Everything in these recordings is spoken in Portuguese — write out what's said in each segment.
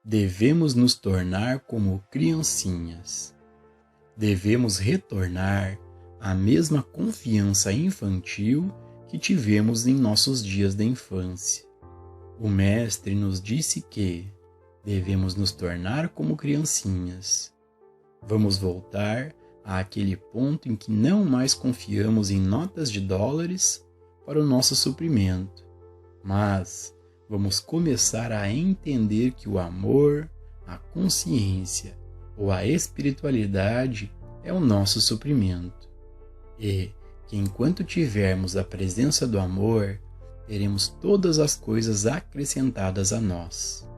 devemos nos tornar como criancinhas. Devemos retornar à mesma confiança infantil que tivemos em nossos dias da infância. O Mestre nos disse que devemos nos tornar como criancinhas. Vamos voltar àquele ponto em que não mais confiamos em notas de dólares para o nosso suprimento, mas vamos começar a entender que o amor, a consciência ou a espiritualidade é o nosso suprimento e que enquanto tivermos a presença do amor, teremos todas as coisas acrescentadas a nós.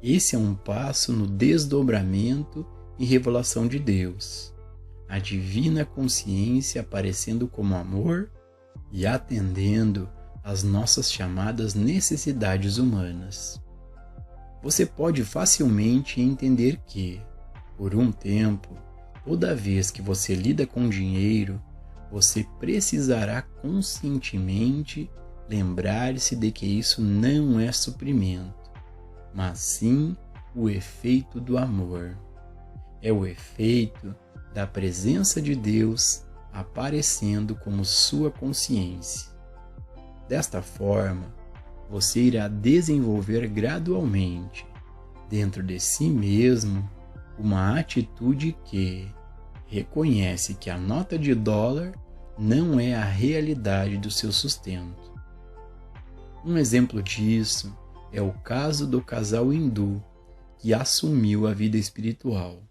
Esse é um passo no desdobramento e revelação de Deus, a divina consciência aparecendo como amor e atendendo às nossas chamadas necessidades humanas. Você pode facilmente entender que, por um tempo, toda vez que você lida com dinheiro, você precisará conscientemente lembrar-se de que isso não é suprimento, mas sim o efeito do amor. É o efeito da presença de Deus aparecendo como sua consciência. Desta forma, você irá desenvolver gradualmente, dentro de si mesmo, uma atitude que reconhece que a nota de dólar não é a realidade do seu sustento. Um exemplo disso é o caso do casal hindu que assumiu a vida espiritual.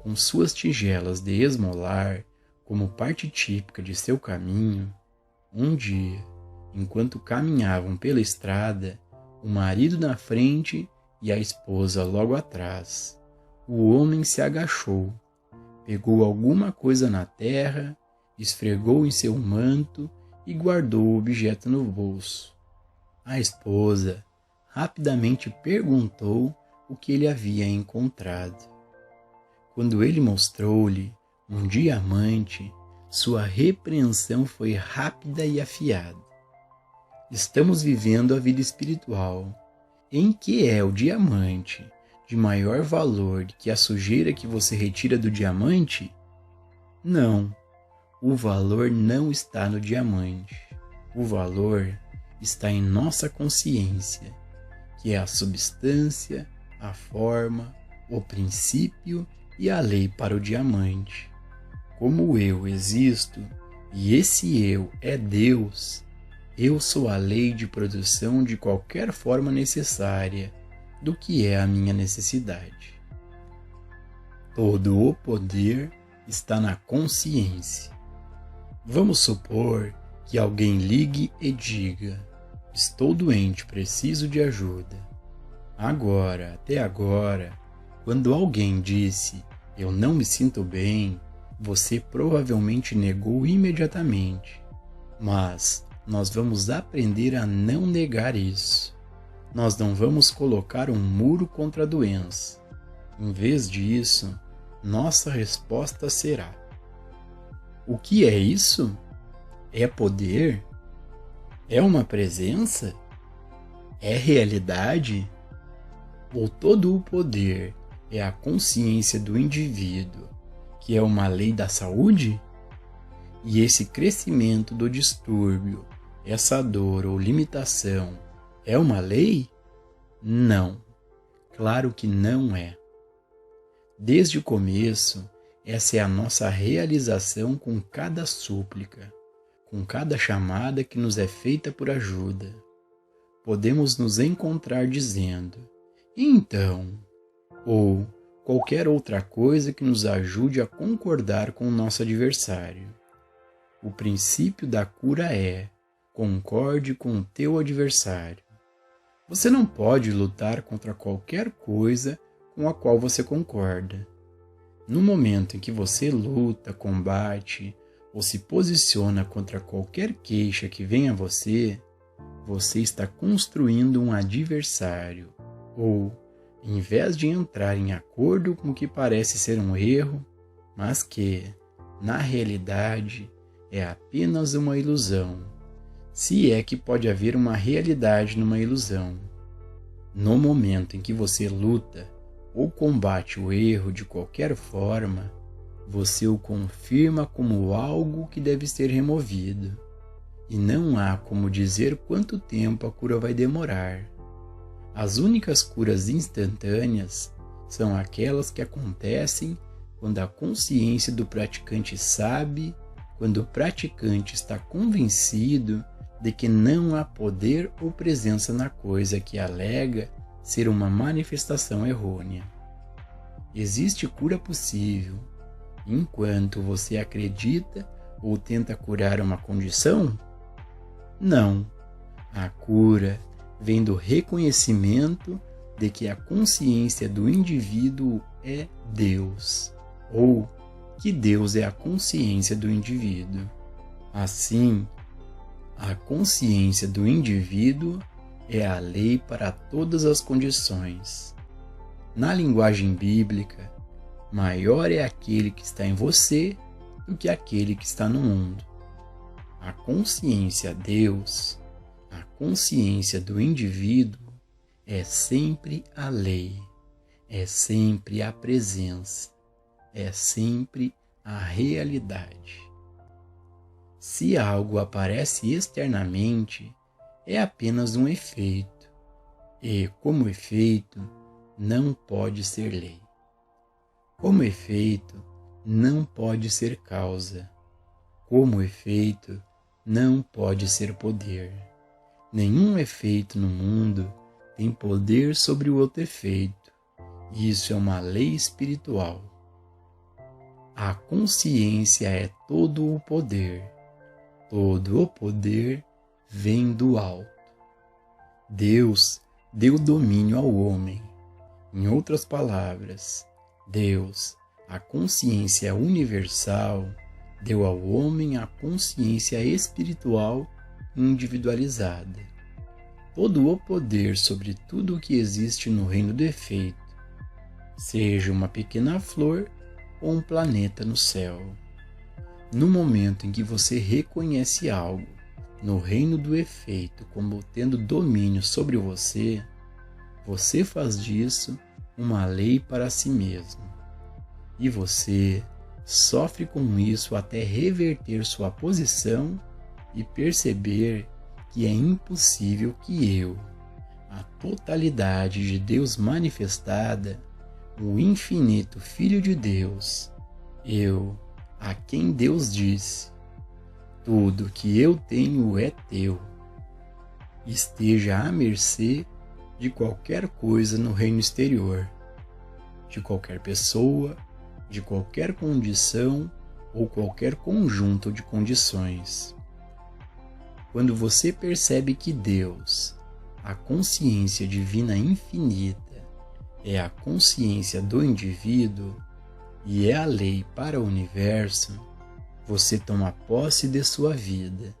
Com suas tigelas de esmolar como parte típica de seu caminho, um dia, enquanto caminhavam pela estrada, o marido na frente e a esposa logo atrás, o homem se agachou, pegou alguma coisa na terra, esfregou em seu manto e guardou o objeto no bolso. A esposa rapidamente perguntou o que ele havia encontrado. Quando ele mostrou-lhe um diamante, sua repreensão foi rápida e afiada. Estamos vivendo a vida espiritual, em que é o diamante de maior valor do que a sujeira que você retira do diamante? Não, o valor não está no diamante. O valor está em nossa consciência, que é a substância, a forma, o princípio e a lei para o diamante. Como eu existo e esse eu é Deus, eu sou a lei de produção de qualquer forma necessária do que é a minha necessidade. Todo o poder está na consciência. Vamos supor que alguém ligue e diga: estou doente, preciso de ajuda. Até agora, quando alguém disse, eu não me sinto bem, você provavelmente negou imediatamente. Mas nós vamos aprender a não negar isso. Nós não vamos colocar um muro contra a doença. Em vez disso, nossa resposta será: o que é isso? É poder? É uma presença? É realidade? Ou todo o poder é a consciência do indivíduo, que é uma lei da saúde? E esse crescimento do distúrbio, essa dor ou limitação, é uma lei? Não, claro que não é. Desde o começo, essa é a nossa realização com cada súplica, com cada chamada que nos é feita por ajuda. Podemos nos encontrar dizendo, então, ou qualquer outra coisa que nos ajude a concordar com o nosso adversário. O princípio da cura é: concorde com o teu adversário. Você não pode lutar contra qualquer coisa com a qual você concorda. No momento em que você luta, combate ou se posiciona contra qualquer queixa que venha a você, você está construindo um adversário, ou, em vez de entrar em acordo com o que parece ser um erro, mas que, na realidade, é apenas uma ilusão, se é que pode haver uma realidade numa ilusão. No momento em que você luta ou combate o erro de qualquer forma, você o confirma como algo que deve ser removido. E não há como dizer quanto tempo a cura vai demorar. As únicas curas instantâneas são aquelas que acontecem quando a consciência do praticante sabe, quando o praticante está convencido de que não há poder ou presença na coisa que alega ser uma manifestação errônea. Existe cura possível enquanto você acredita ou tenta curar uma condição? Não. A cura vem do reconhecimento de que a consciência do indivíduo é Deus, ou que Deus é a consciência do indivíduo. Assim, a consciência do indivíduo é a lei para todas as condições. Na linguagem bíblica, maior é aquele que está em você do que aquele que está no mundo. A consciência Deus, a consciência do indivíduo, é sempre a lei, é sempre a presença, é sempre a realidade. Se algo aparece externamente, é apenas um efeito, e, como efeito, não pode ser lei. Como efeito, não pode ser causa. Como efeito, não pode ser poder. Nenhum efeito no mundo tem poder sobre o outro efeito. Isso é uma lei espiritual. A consciência é todo o poder. Todo o poder vem do alto. Deus deu domínio ao homem. Em outras palavras, Deus, a consciência universal, deu ao homem a consciência espiritual individualizada. Todo o poder sobre tudo o que existe no reino do efeito, seja uma pequena flor ou um planeta no céu. No momento em que você reconhece algo no reino do efeito como tendo domínio sobre você, você faz disso uma lei para si mesmo. E você sofre com isso até reverter sua posição e perceber que é impossível que eu, a totalidade de Deus manifestada, o infinito Filho de Deus, eu, a quem Deus disse, tudo que eu tenho é teu, esteja à mercê de qualquer coisa no reino exterior, de qualquer pessoa, de qualquer condição ou qualquer conjunto de condições. Quando você percebe que Deus, a consciência divina infinita, é a consciência do indivíduo e é a lei para o universo, você toma posse de sua vida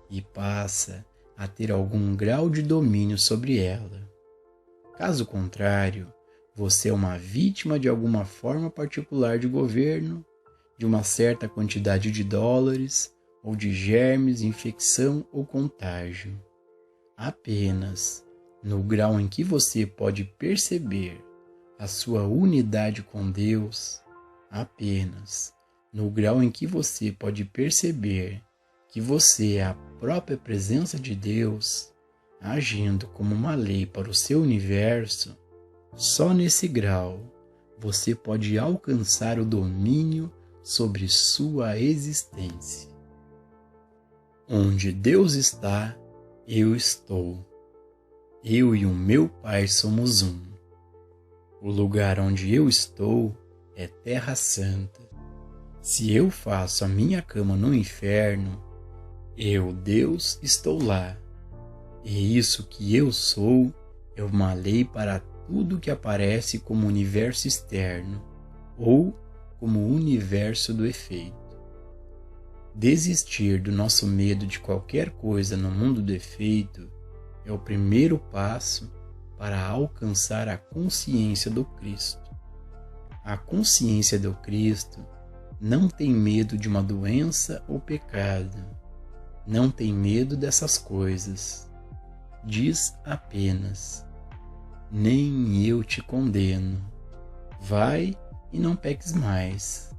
e passa a ter algum grau de domínio sobre ela. Caso contrário, você é uma vítima de alguma forma particular de governo, de uma certa quantidade de dólares, ou de germes, infecção ou contágio. Apenas no grau em que você pode perceber a sua unidade com Deus, apenas no grau em que você pode perceber que você é a própria presença de Deus, agindo como uma lei para o seu universo, só nesse grau você pode alcançar o domínio sobre sua existência. Onde Deus está, eu estou. Eu e o meu Pai somos um. O lugar onde eu estou é Terra Santa. Se eu faço a minha cama no inferno, eu, Deus, estou lá. E isso que eu sou é uma lei para tudo que aparece como universo externo ou como universo do efeito. Desistir do nosso medo de qualquer coisa no mundo do efeito é o primeiro passo para alcançar a consciência do Cristo. A consciência do Cristo não tem medo de uma doença ou pecado, não tem medo dessas coisas. Diz apenas: nem eu te condeno. Vai e não peques mais.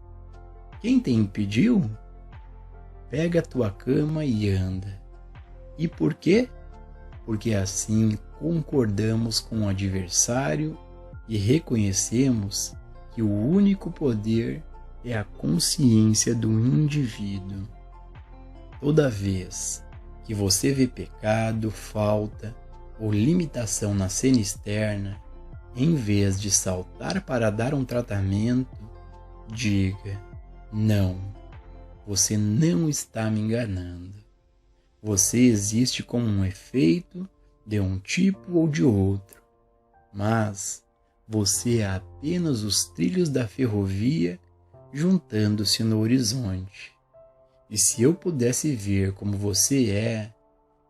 Quem te impediu? Pega a tua cama e anda. E por quê? Porque assim concordamos com o adversário e reconhecemos que o único poder é a consciência do indivíduo. Toda vez que você vê pecado, falta ou limitação na cena externa, em vez de saltar para dar um tratamento, diga: não, você não está me enganando. Você existe como um efeito de um tipo ou de outro, mas você é apenas os trilhos da ferrovia juntando-se no horizonte. E se eu pudesse ver como você é,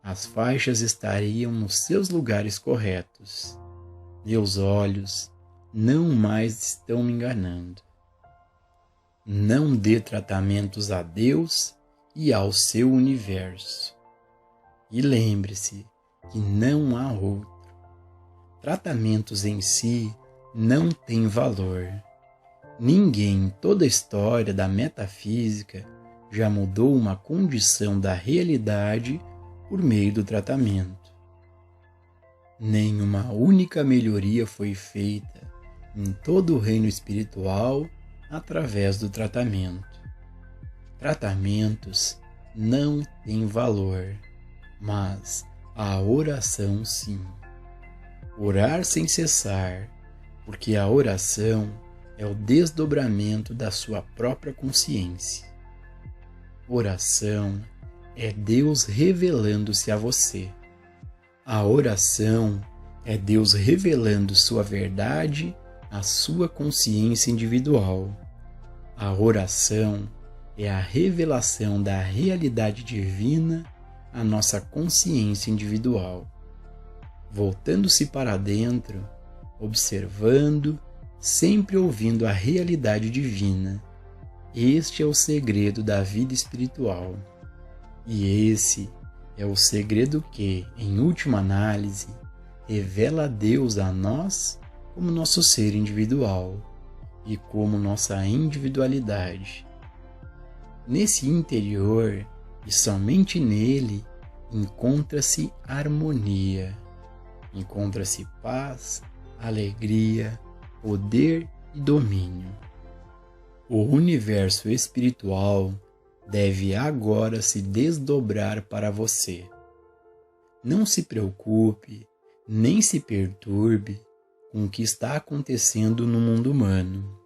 as faixas estariam nos seus lugares corretos. Meus olhos não mais estão me enganando. Não dê tratamentos a Deus e ao seu universo. E lembre-se que não há outro. Tratamentos em si não têm valor. Ninguém em toda a história da metafísica já mudou uma condição da realidade por meio do tratamento. Nenhuma única melhoria foi feita em todo o reino espiritual através do tratamento. Tratamentos não têm valor, mas a oração sim. Orar sem cessar, porque a oração é o desdobramento da sua própria consciência. Oração é Deus revelando-se a você. A oração é Deus revelando sua verdade à sua consciência individual. A oração é a revelação da realidade divina à nossa consciência individual. Voltando-se para dentro, observando, sempre ouvindo a realidade divina. Este é o segredo da vida espiritual. E esse é o segredo que, em última análise, revela Deus a nós como nosso ser individual e como nossa individualidade. Nesse interior, e somente nele, encontra-se harmonia, encontra-se paz, alegria, poder e domínio. O universo espiritual deve agora se desdobrar para você. Não se preocupe, nem se perturbe com o que está acontecendo no mundo humano.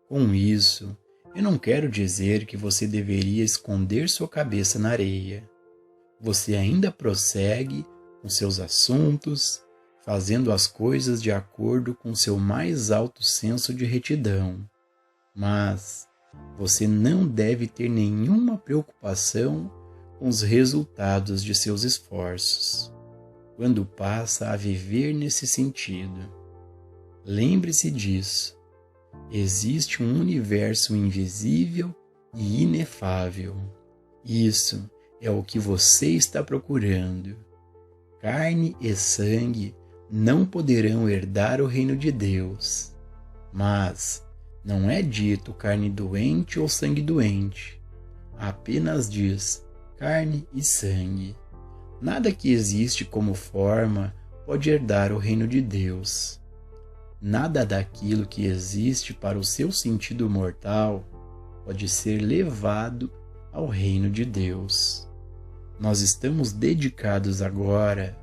Com isso, eu não quero dizer que você deveria esconder sua cabeça na areia. Você ainda prossegue com seus assuntos, fazendo as coisas de acordo com seu mais alto senso de retidão. Mas você não deve ter nenhuma preocupação com os resultados de seus esforços, quando passa a viver nesse sentido. Lembre-se disso. Existe um universo invisível e inefável. Isso é o que você está procurando. Carne e sangue não poderão herdar o reino de Deus. Mas não é dito carne doente ou sangue doente. Apenas diz carne e sangue. Nada que existe como forma pode herdar o reino de Deus. Nada daquilo que existe para o seu sentido mortal pode ser levado ao reino de Deus. Nós estamos dedicados agora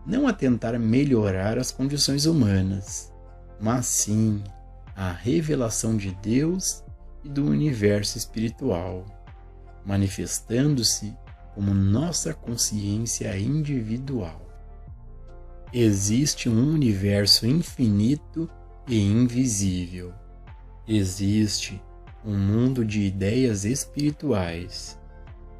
não a tentar melhorar as condições humanas, mas sim à revelação de Deus e do universo espiritual, manifestando-se como nossa consciência individual. Existe um universo infinito e invisível. Existe um mundo de ideias espirituais,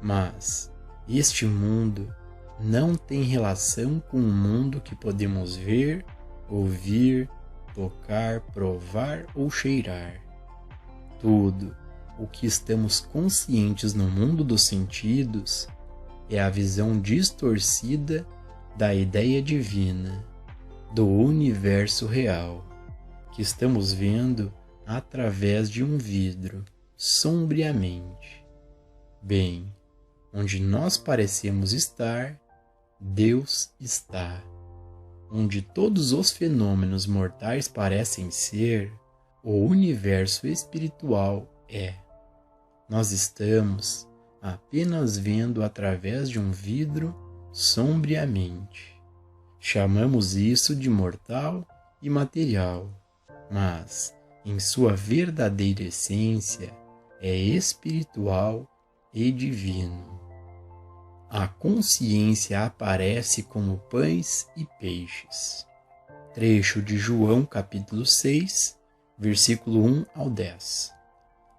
mas este mundo não tem relação com o mundo que podemos ver, ouvir, tocar, provar ou cheirar. Tudo o que estamos conscientes no mundo dos sentidos é a visão distorcida da ideia divina, do universo real, que estamos vendo através de um vidro, sombriamente. Bem, onde nós parecemos estar, Deus está. Onde todos os fenômenos mortais parecem ser, o universo espiritual é. Nós estamos apenas vendo através de um vidro sombriamente. Chamamos isso de mortal e material, mas, em sua verdadeira essência, é espiritual e divino. A consciência aparece como pães e peixes. Trecho de João capítulo 6, versículo 1 ao 10.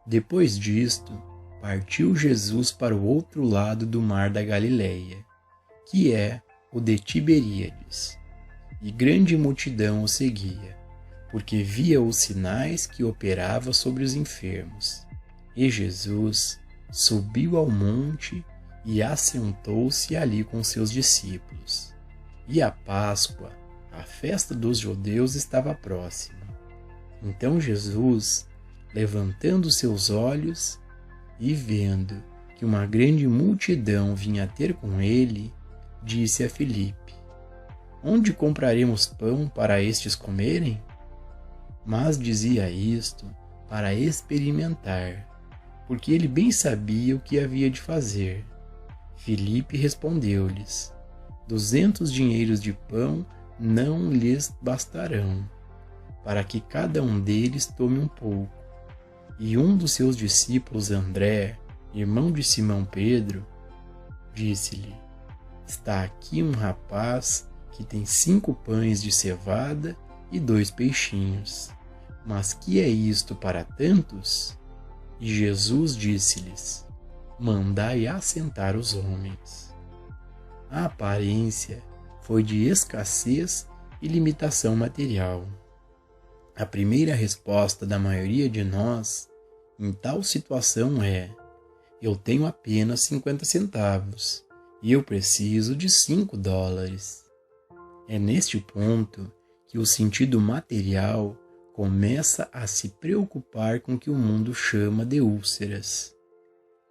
Depois disto, partiu Jesus para o outro lado do mar da Galileia, que é o de Tiberíades, e grande multidão o seguia, porque via os sinais que operava sobre os enfermos. E Jesus subiu ao monte e assentou-se ali com seus discípulos. E a Páscoa, a festa dos judeus, estava próxima. Então Jesus, levantando seus olhos e vendo que uma grande multidão vinha ter com ele, disse a Filipe: Onde compraremos pão para estes comerem? Mas dizia isto para experimentar, porque ele bem sabia o que havia de fazer. Filipe respondeu-lhes: 200 dinheiros de pão não lhes bastarão, para que cada um deles tome um pouco. E um dos seus discípulos, André, irmão de Simão Pedro, disse-lhe: Está aqui um rapaz que tem 5 pães de cevada e 2 peixinhos. Mas que é isto para tantos? E Jesus disse-lhes: Mandai assentar os homens. A aparência foi de escassez e limitação material. A primeira resposta da maioria de nós em tal situação é: eu tenho apenas 50 centavos e eu preciso de $5. É neste ponto que o sentido material começa a se preocupar com o que o mundo chama de úlceras.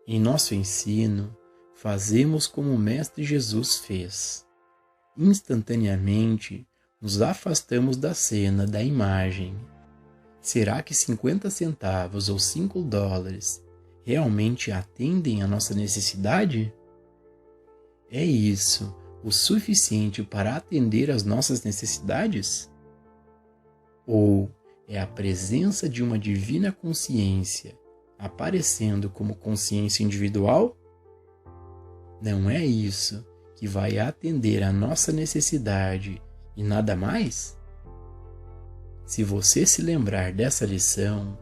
Em nosso ensino, fazemos como o Mestre Jesus fez. Instantaneamente, nos afastamos da cena, da imagem. Será que 50 centavos ou $5 realmente atendem à nossa necessidade? É isso o suficiente para atender às nossas necessidades? Ou é a presença de uma divina consciência aparecendo como consciência individual? Não é isso que vai atender à nossa necessidade e nada mais? Se você se lembrar dessa lição,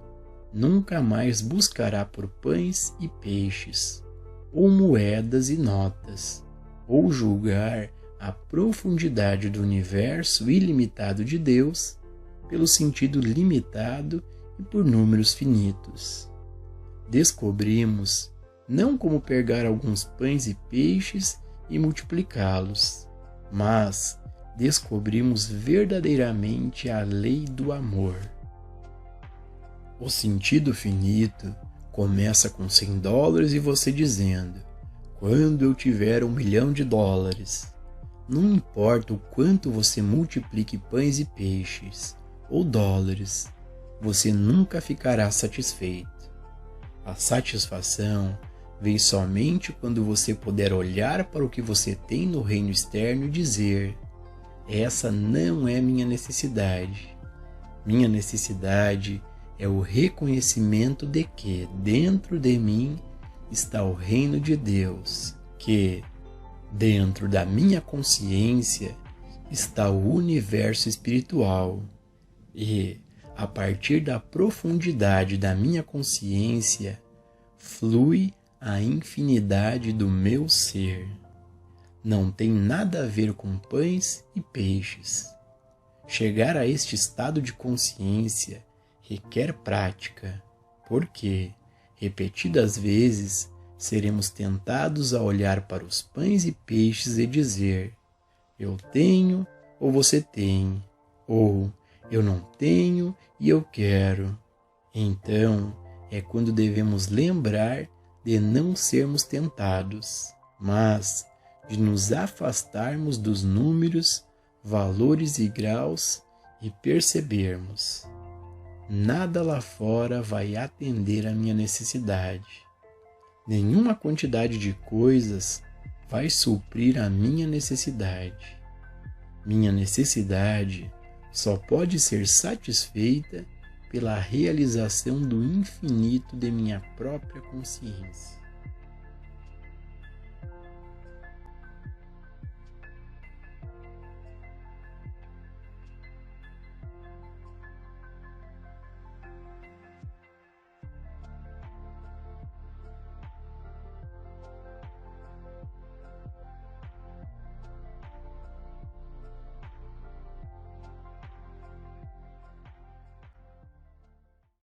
nunca mais buscará por pães e peixes, ou moedas e notas, ou julgar a profundidade do universo ilimitado de Deus pelo sentido limitado e por números finitos. Descobrimos não como pegar alguns pães e peixes e multiplicá-los, mas descobrimos verdadeiramente a lei do amor. O sentido finito começa com $100 e você dizendo: quando eu tiver $1 milhão, não importa o quanto você multiplique pães e peixes ou dólares, você nunca ficará satisfeito. A satisfação vem somente quando você puder olhar para o que você tem no reino externo e dizer: essa não é minha necessidade. Minha necessidade é o reconhecimento de que dentro de mim está o reino de Deus, que dentro da minha consciência está o universo espiritual e, a partir da profundidade da minha consciência, flui a infinidade do meu ser. Não tem nada a ver com pães e peixes. Chegar a este estado de consciência requer prática, porque, repetidas vezes, seremos tentados a olhar para os pães e peixes e dizer: eu tenho ou você tem, Ou eu não tenho e eu quero. Então é quando devemos lembrar de não sermos tentados, mas de nos afastarmos dos números, valores e graus e percebermos: nada lá fora vai atender a minha necessidade. Nenhuma quantidade de coisas vai suprir a minha necessidade. Minha necessidade só pode ser satisfeita pela realização do infinito de minha própria consciência.